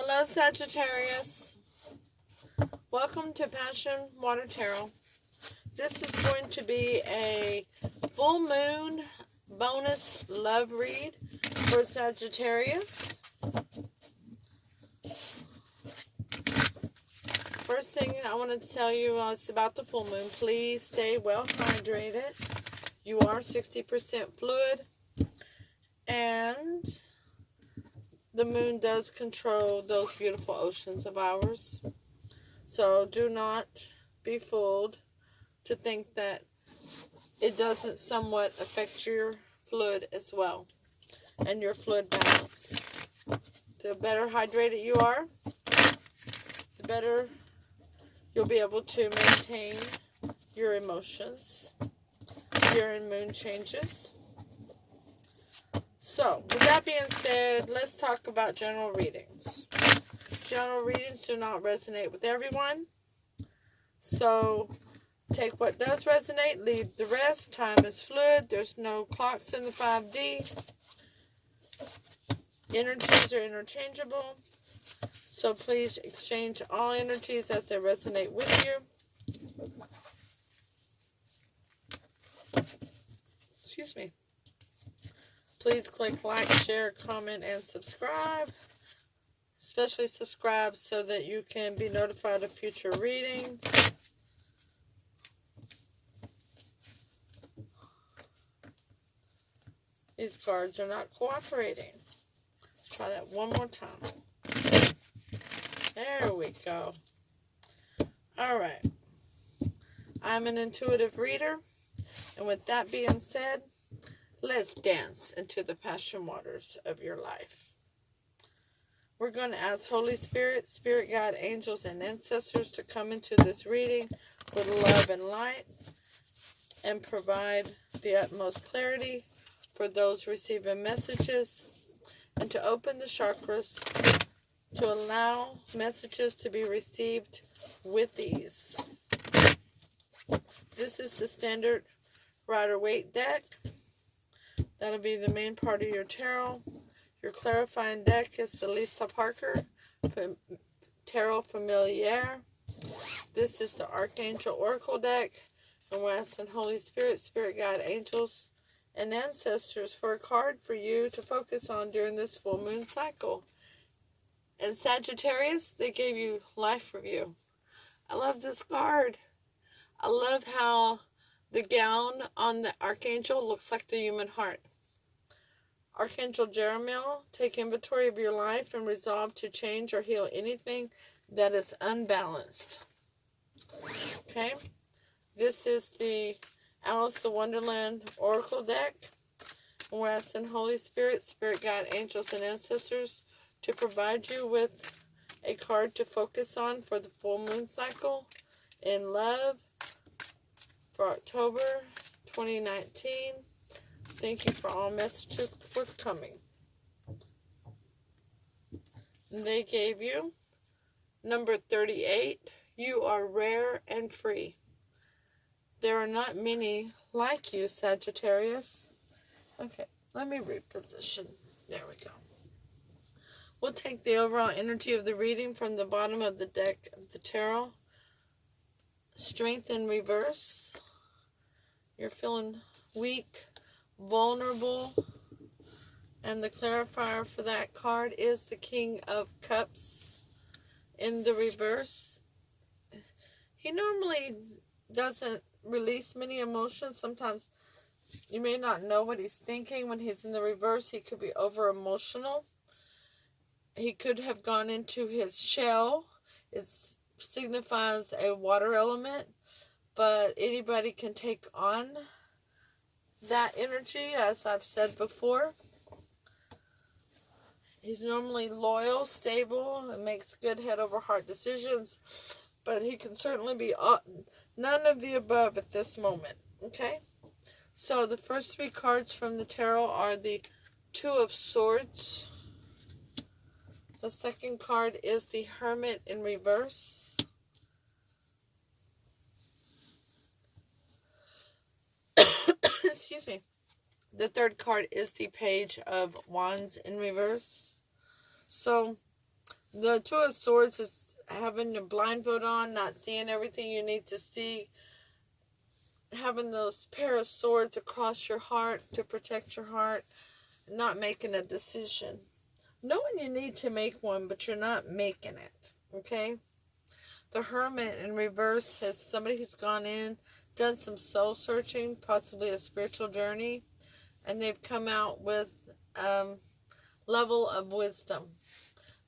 Hello, Sagittarius. Welcome to Passion Water Tarot. This is going to be a full moon bonus love read for Sagittarius. First thing I want to tell you is about the full moon. Please stay well hydrated. You are 60% fluid, and the moon does control those beautiful oceans of ours. So do not be fooled to think that it doesn't somewhat affect your fluid as well and your fluid balance. The better hydrated you are, the better you'll be able to maintain your emotions during moon changes. So, with that being said, let's talk about general readings. General readings do not resonate with everyone. So, take what does resonate, leave the rest. Time is fluid. There's no clocks in the 5D. Energies are interchangeable. So, please exchange all energies as they resonate with you. Excuse me. Please click like, share, comment, and subscribe. Especially subscribe so that you can be notified of future readings. These cards are not cooperating. Let's try that one more time. There we go. Alright. I'm an intuitive reader. And with that being said, let's dance into the passion waters of your life. We're going to ask Holy Spirit, Spirit Guide, Angels, and Ancestors to come into this reading with love and light and provide the utmost clarity for those receiving messages, and to open the chakras to allow messages to be received with ease. This is the standard Rider-Waite deck. That'll be the main part of your tarot. Your clarifying deck is the Lisa Parker Tarot Familiar. This is the Archangel Oracle deck. And we're asking Holy Spirit, Spirit Guide, Angels, and Ancestors for a card for you to focus on during this full moon cycle. And Sagittarius, they gave you Life Review. I love this card. I love how the gown on the Archangel looks like the human heart. Archangel Jeremiel, take inventory of your life and resolve to change or heal anything that is unbalanced. Okay? This is the Alice in Wonderland Oracle deck. And we're asking Holy Spirit, Spirit Guide, Angels, and Ancestors to provide you with a card to focus on for the full moon cycle in love for October 2019. Thank you for all messages forthcoming. They gave you number 38. You are rare and free. There are not many like you, Sagittarius. Okay, let me reposition. There we go. We'll take the overall energy of the reading from the bottom of the deck of the tarot. Strength in reverse. You're feeling weak, vulnerable, and the clarifier for that card is the King of Cups in the reverse. He normally doesn't release many emotions. Sometimes you may not know what he's thinking when he's in the reverse. He could be over emotional. He could have gone into his shell. It signifies a water element, but anybody can take on that energy, as I've said before. He's normally loyal, stable, and makes good head over heart decisions, but he can certainly be none of the above at this moment. Okay? So the first three cards from the tarot are the Two of Swords. The second card is the Hermit in reverse. Excuse me. The third card is the Page of Wands in reverse. So, The Two of Swords is having a blindfold on, not seeing everything you need to see. Having those pair of swords across your heart to protect your heart. Not making a decision. Knowing you need to make one, but you're not making it. Okay? The Hermit in reverse has somebody who's gone in, done some soul searching, possibly a spiritual journey, and they've come out with level of wisdom.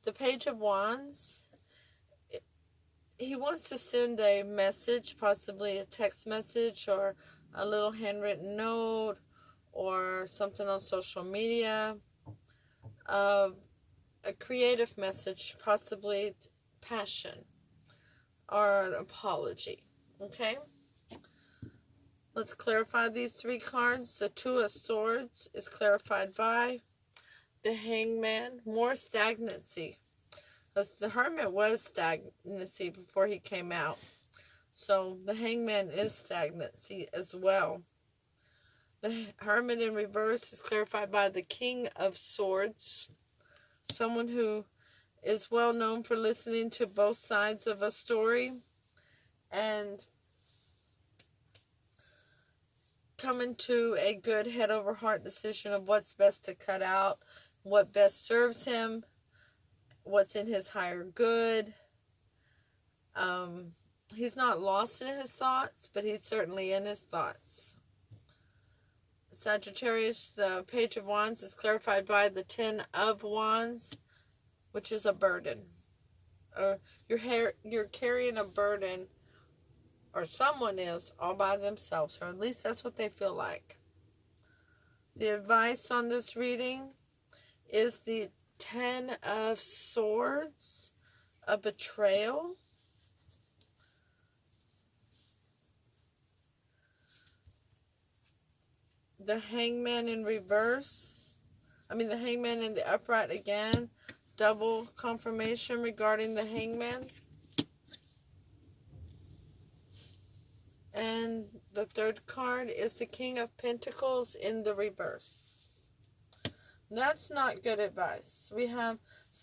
The Page of Wands, he wants to send a message, possibly a text message or a little handwritten note or something on social media, a creative message, possibly passion or an apology. Okay? Let's clarify these three cards. The Two of Swords is clarified by the Hangman, more stagnancy. Because the Hermit was stagnancy before he came out. So the Hangman is stagnancy as well. The Hermit in reverse is clarified by the King of Swords. Someone who is well known for listening to both sides of a story and coming to a good head over heart decision of what's best to cut out, what best serves him, what's in his higher good. He's not lost in his thoughts, but he's certainly in his thoughts. Sagittarius, the Page of Wands is clarified by the Ten of Wands, which is a burden. You're carrying a burden, or someone is, all by themselves, or at least that's what they feel like. The advice on this reading is the Ten of Swords, a betrayal. The Hangman in reverse. The Hangman in the upright again. Double confirmation regarding the Hangman. And the third card is the King of Pentacles in the reverse. That's not good advice. We have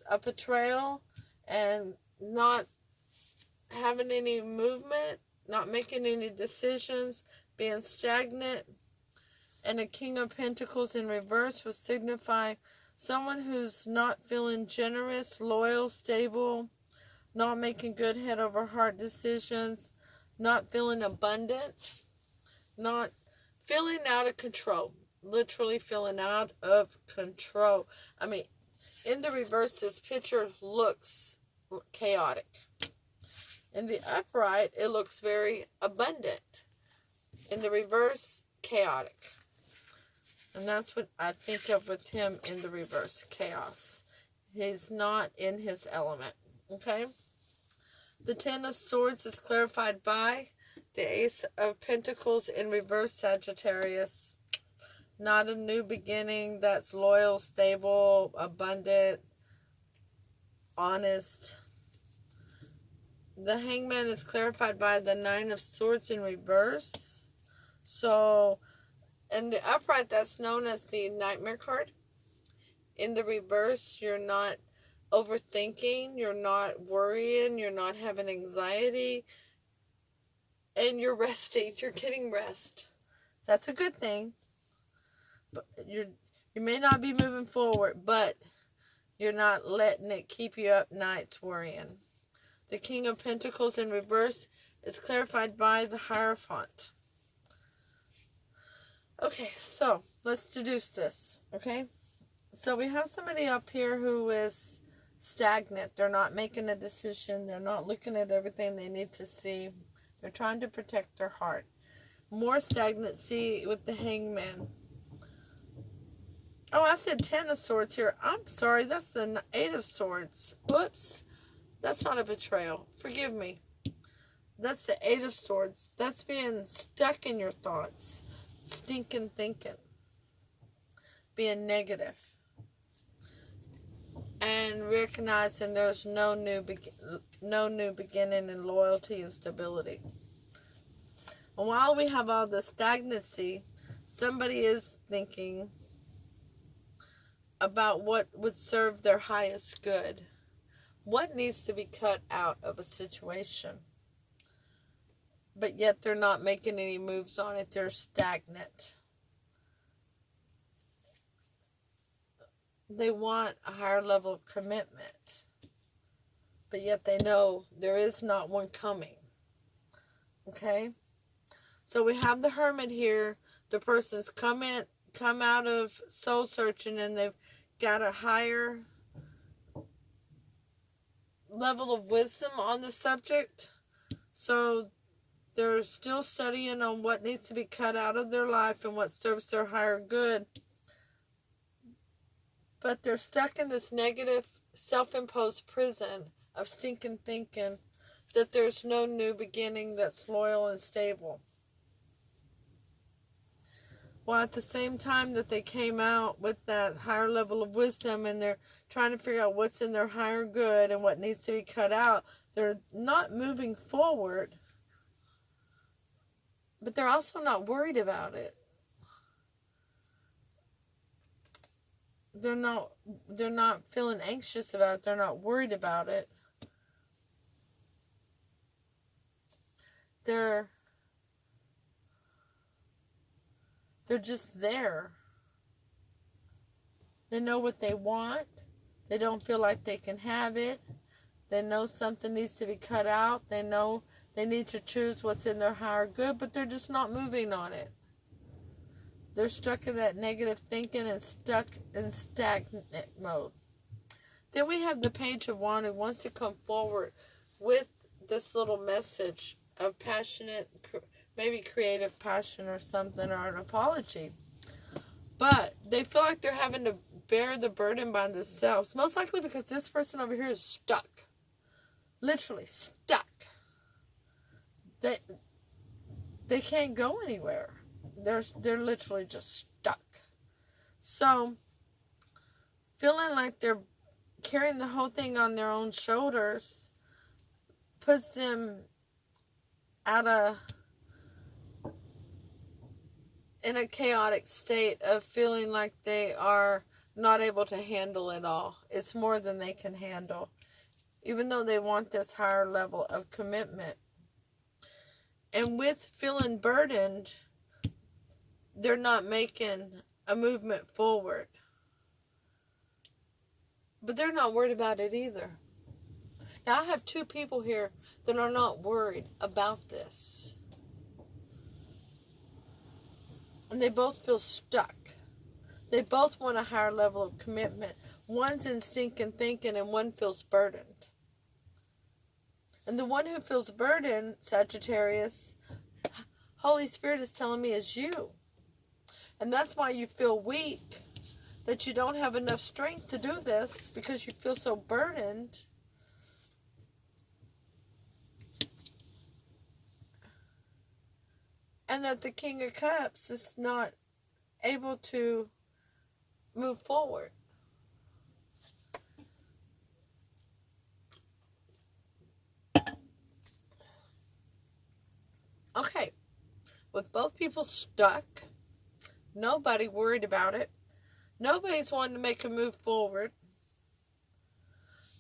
a betrayal and not having any movement, not making any decisions, being stagnant. And a King of Pentacles in reverse would signify someone who's not feeling generous, loyal, stable, not making good head over heart decisions, not feeling abundant, not feeling out of control. Literally feeling out of control. In the reverse, this picture looks chaotic. In the upright, it looks very abundant. In the reverse, chaotic. And that's what I think of with him in the reverse, chaos. He's not in his element. Okay? The Ten of Swords is clarified by the Ace of Pentacles in reverse, Sagittarius. Not a new beginning that's loyal, stable, abundant, honest. The Hangman is clarified by the Nine of Swords in reverse. So, in the upright, that's known as the Nightmare card. In the reverse, you're not overthinking, you're not worrying, you're not having anxiety, and you're resting. You're getting rest. That's a good thing. But you may not be moving forward, but you're not letting it keep you up nights worrying. The King of Pentacles in reverse is clarified by the Hierophant. Okay, so let's deduce this, okay? So we have somebody up here who is stagnant. They're not making a decision. They're not looking at everything they need to see. They're trying to protect their heart. More stagnancy with the Hangman. Oh, I said 10 of Swords here. I'm sorry, that's the 8 of Swords. Whoops. That's not a betrayal. Forgive me. That's the 8 of Swords. That's being stuck in your thoughts. Stinking thinking. Being negative. And recognizing there's no new beginning in loyalty and stability. And while we have all the stagnancy, somebody is thinking about what would serve their highest good. what needs to be cut out of a situation. But yet they're not making any moves on it. They're stagnant. They want a higher level of commitment. But yet they know there is not one coming. Okay? So we have the Hermit here. The person's come out of soul searching, and they've got a higher level of wisdom on the subject. So they're still studying on what needs to be cut out of their life and what serves their higher good. But they're stuck in this negative, self-imposed prison of stinking thinking that there's no new beginning that's loyal and stable. Well, at the same time that they came out with that higher level of wisdom, and they're trying to figure out what's in their higher good and what needs to be cut out, they're not moving forward, but they're also not worried about it. They're not feeling anxious about it. They're not worried about it. They're just there. They know what they want. They don't feel like they can have it. They know something needs to be cut out. They know they need to choose what's in their higher good, but they're just not moving on it. They're stuck in that negative thinking and stuck in stagnant mode. Then we have the Page of Wands, who wants to come forward with this little message of passionate, maybe creative passion or something, or an apology. But they feel like they're having to bear the burden by themselves. Most likely because this person over here is stuck. Literally stuck. They can't go anywhere. They're literally just stuck. So, feeling like they're carrying the whole thing on their own shoulders puts them in a chaotic state of feeling like they are not able to handle it all. It's more than they can handle, even though they want this higher level of commitment. And with feeling burdened, they're not making a movement forward. But they're not worried about it either. Now, I have two people here that are not worried about this. And they both feel stuck. They both want a higher level of commitment. One's in stinking thinking and one feels burdened. And the one who feels burdened, Sagittarius, Holy Spirit is telling me is you. And that's why you feel weak, that you don't have enough strength to do this because you feel so burdened. And that the King of Cups is not able to move forward. Okay, with both people stuck, nobody worried about it, nobody's wanting to make a move forward,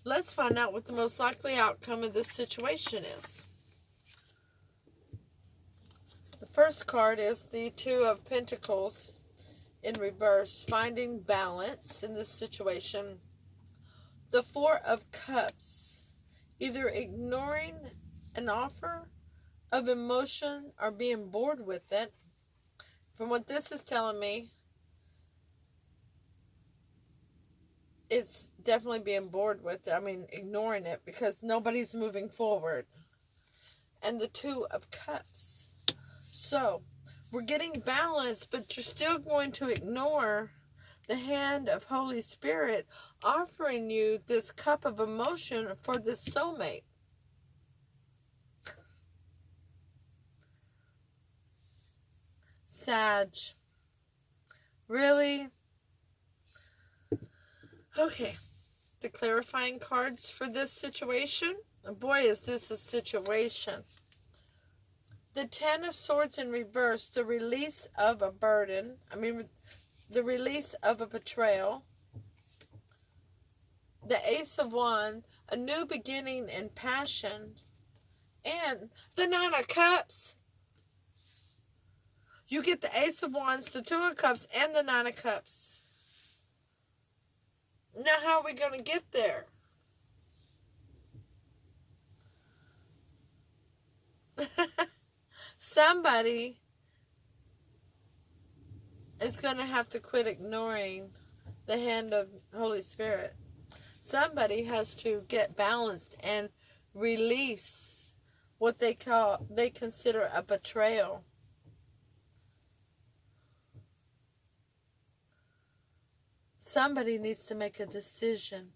let's find out what the most likely outcome of this situation is. The first card is the Two of Pentacles in reverse, finding balance in this situation. The Four of Cups, either ignoring an offer of emotion or being bored with it. From what this is telling me, it's definitely being bored with it. I mean, ignoring it because nobody's moving forward. And the Two of Cups. So, we're getting balance, but you're still going to ignore the hand of Holy Spirit offering you this cup of emotion for this soulmate. Sag. Really? Okay. The clarifying cards for this situation. Boy, is this a situation. The Ten of Swords in reverse, the release of a burden. The release of a betrayal. the Ace of Wands, a new beginning and passion, and the Nine of Cups. You get the Ace of Wands, the Two of Cups, and the Nine of Cups. Now, how are we going to get there? Somebody is going to have to quit ignoring the hand of Holy Spirit. Somebody has to get balanced and release what they consider a betrayal. Somebody needs to make a decision.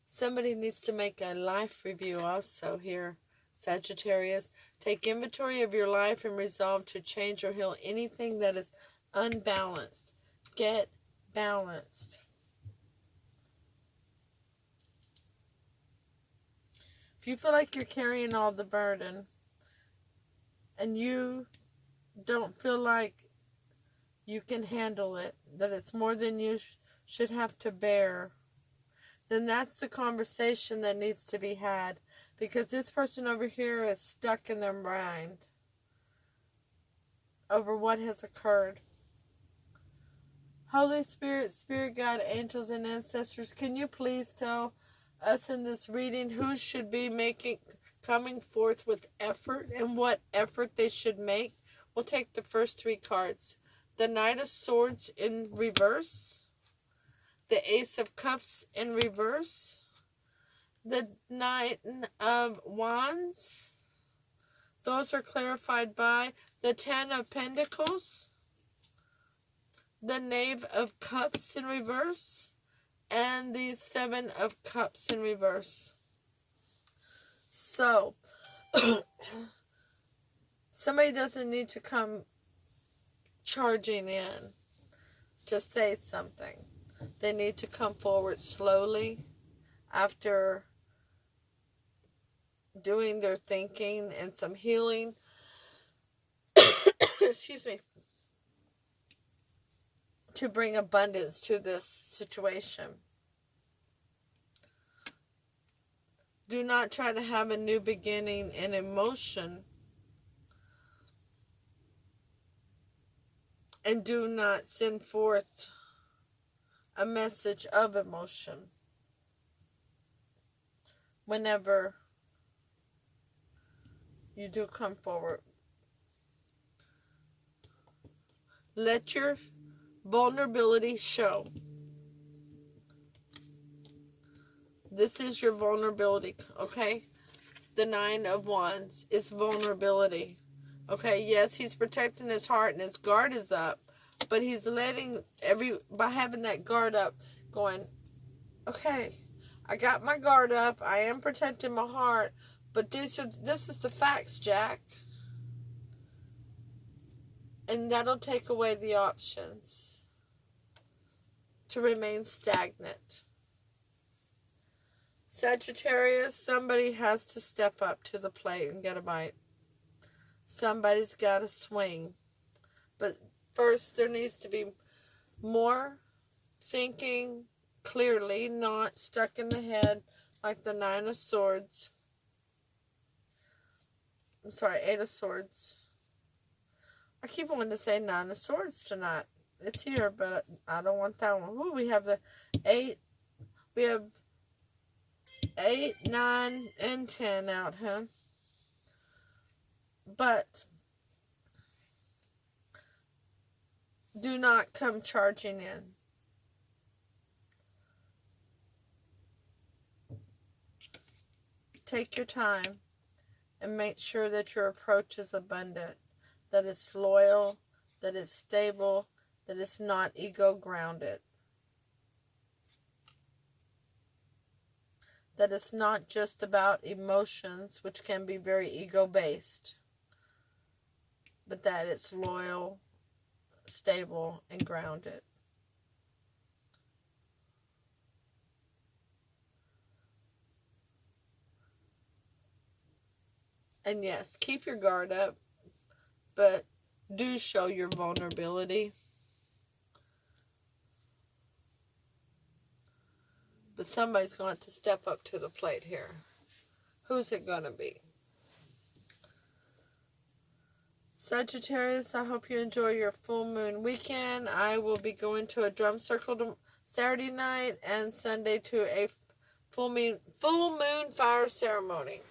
Somebody needs to make a life review also here, Sagittarius. Take inventory of your life and resolve to change or heal anything that is unbalanced. Get balanced. If you feel like you're carrying all the burden and you don't feel like you can handle it, that it's more than you should have to bear, then that's the conversation that needs to be had. Because this person over here is stuck in their mind over what has occurred. Holy Spirit, Spirit God, angels, and ancestors, can you please tell us in this reading who should be coming forth with effort and what effort they should make? We'll take the first three cards. The Knight of Swords in reverse. The Ace of Cups in reverse. The Knight of Wands. Those are clarified by the Ten of Pentacles. The Knave of Cups in reverse. And the Seven of Cups in reverse. So, somebody doesn't need to come charging in. Just say something. They need to come forward slowly after doing their thinking and some healing. Excuse me. To bring abundance to this situation. Do not try to have a new beginning in emotion. And do not send forth a message of emotion whenever you do come forward. Let your vulnerability show. This is your vulnerability, okay? The Nine of Wands is vulnerability. Okay, yes, he's protecting his heart and his guard is up, but he's letting by having that guard up, going, okay, I got my guard up, I am protecting my heart, but this is the facts, Jack. And that'll take away the options to remain stagnant. Sagittarius, somebody has to step up to the plate and get a bite. Somebody's got to swing. But first, there needs to be more thinking clearly, not stuck in the head like the Nine of Swords. I'm sorry, Eight of Swords. I keep wanting to say Nine of Swords tonight. It's here, but I don't want that one. Ooh, we have the 8. We have 8, 9, and 10 out, huh? But do not come charging in. Take your time and make sure that your approach is abundant, that it's loyal, that it's stable, that it's not ego grounded. That it's not just about emotions, which can be very ego-based, but that it's loyal, stable, and grounded. And yes, keep your guard up, but do show your vulnerability. But somebody's going to have to step up to the plate here. Who's it going to be? Sagittarius, I hope you enjoy your full moon weekend. I will be going to a drum circle Saturday night and Sunday to a full moon fire ceremony.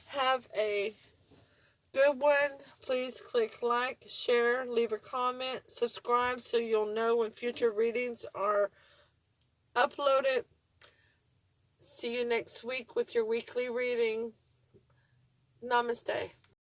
Have a good one. Please click like, share, leave a comment, subscribe so you'll know when future readings are uploaded. See you next week with your weekly reading. Namaste.